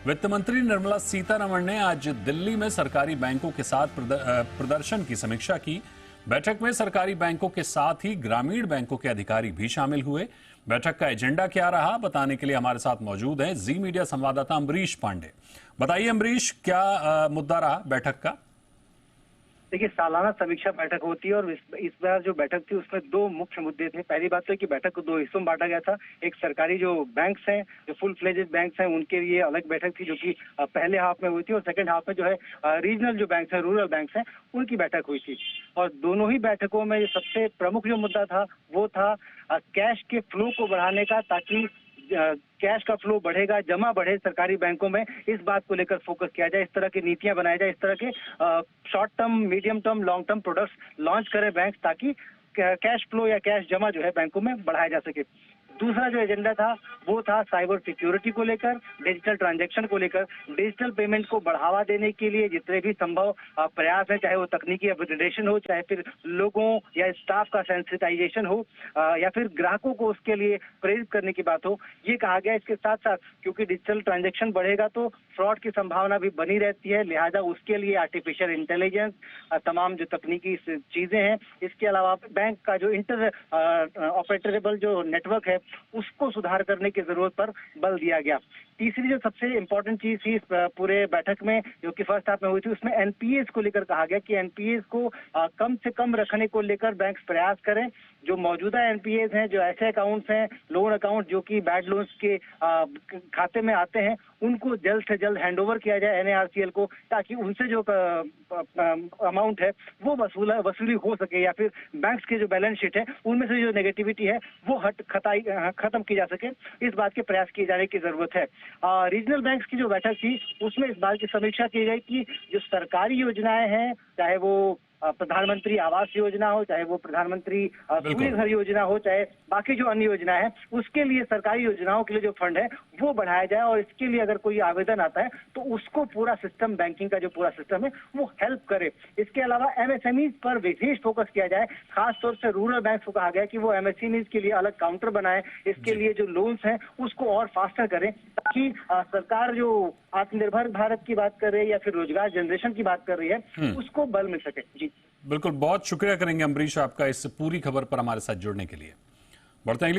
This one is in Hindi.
वित्त मंत्री निर्मला सीतारमण ने आज दिल्ली में सरकारी बैंकों के साथ प्रदर्शन की समीक्षा की। बैठक में सरकारी बैंकों के साथ ही ग्रामीण बैंकों के अधिकारी भी शामिल हुए। बैठक का एजेंडा क्या रहा, बताने के लिए हमारे साथ मौजूद हैं जी मीडिया संवाददाता अम्बरीश पांडे। बताइए अम्बरीश, क्या मुद्दा रहा बैठक का? देखिए, सालाना समीक्षा बैठक होती है और इस बार जो बैठक थी उसमें दो मुख्य मुद्दे थे। पहली बात तो कि बैठक को दो हिस्सों में बांटा गया था। एक सरकारी जो बैंक्स हैं, जो फुल फ्लेजेड बैंक्स हैं, उनके लिए अलग बैठक थी जो कि पहले हाफ में हुई थी, और सेकंड हाफ में जो है रीजनल जो बैंक्स हैं, रूरल बैंक्स हैं, उनकी बैठक हुई थी। और दोनों ही बैठकों में सबसे प्रमुख जो मुद्दा था वो था कैश के फ्लो को बढ़ाने का, ताकि कैश का फ्लो बढ़ेगा, जमा बढ़े सरकारी बैंकों में, इस बात को लेकर फोकस किया जाए। इस तरह की नीतियां बनाई जाए, इस तरह के short term, medium term, long term products launch करें बैंक, ताकि कैश फ्लो या कैश जमा जो है बैंकों में बढ़ाया जा सके। दूसरा जो एजेंडा था वो था साइबर सिक्योरिटी को लेकर, डिजिटल ट्रांजैक्शन को लेकर। डिजिटल पेमेंट को बढ़ावा देने के लिए जितने भी संभव प्रयास हैं, चाहे वो तकनीकी अपग्रेडेशन हो, चाहे फिर लोगों या स्टाफ का सेंसिटाइजेशन हो, या फिर ग्राहकों को उसके लिए प्रेरित करने की बात हो, ये कहा गया। इसके साथ साथ क्योंकि डिजिटल ट्रांजैक्शन बढ़ेगा तो फ्रॉड की संभावना भी बनी रहती है, लिहाजा उसके लिए आर्टिफिशियल इंटेलिजेंस, तमाम जो तकनीकी चीजें हैं, इसके अलावा बैंक का जो इंटर ऑपरेटेबल जो नेटवर्क है उसको सुधार करने की जरूरत पर बल दिया गया। तीसरी जो सबसे इंपॉर्टेंट चीज थी इस पूरे बैठक में, जो कि फर्स्ट हाफ में हुई थी, उसमें एनपीएस को लेकर कहा गया कि एनपीएस को कम से कम रखने को लेकर बैंक प्रयास करें। जो मौजूदा एनपीएस हैं, जो ऐसे अकाउंट्स हैं, लोन अकाउंट जो कि बैड लोन्स के खाते में आते हैं, उनको जल्द से जल्द हैंडओवर किया जाए एनएआरसीएल को, ताकि उनसे जो अमाउंट है वो वसूली हो सके, या फिर बैंक्स के जो बैलेंस शीट है उनमें से जो नेगेटिविटी है वो खत्म की जा सके। इस बात के प्रयास किए जाने की जरूरत है। रीजनल बैंक्स की जो बैठक थी उसमें इस बात की समीक्षा की गई कि जो सरकारी योजनाएं हैं, चाहे वो प्रधानमंत्री आवास योजना हो, चाहे वो प्रधानमंत्री सूर्य घर योजना हो, चाहे बाकी जो अन्य योजनाएं हैं, उसके लिए सरकारी योजनाओं के लिए जो फंड है वो बढ़ाया जाए। और इसके लिए अगर कोई आवेदन आता है तो उसको पूरा सिस्टम, बैंकिंग का जो पूरा सिस्टम है वो हेल्प करे। इसके अलावा एमएसएमईज पर विशेष फोकस किया जाए। खासतौर से रूरल बैंक को कहा गया कि वो एमएसएमईज के लिए अलग काउंटर बनाए, इसके लिए जो लोन्स हैं उसको और फास्टर करें, ताकि सरकार जो आत्मनिर्भर भारत की बात कर रही है या फिर रोजगार जनरेशन की बात कर रही है उसको बल मिल सके। जी बिल्कुल, बहुत शुक्रिया करेंगे अम्बरीश आपका इस पूरी खबर पर हमारे साथ जुड़ने के लिए। बढ़ते हैं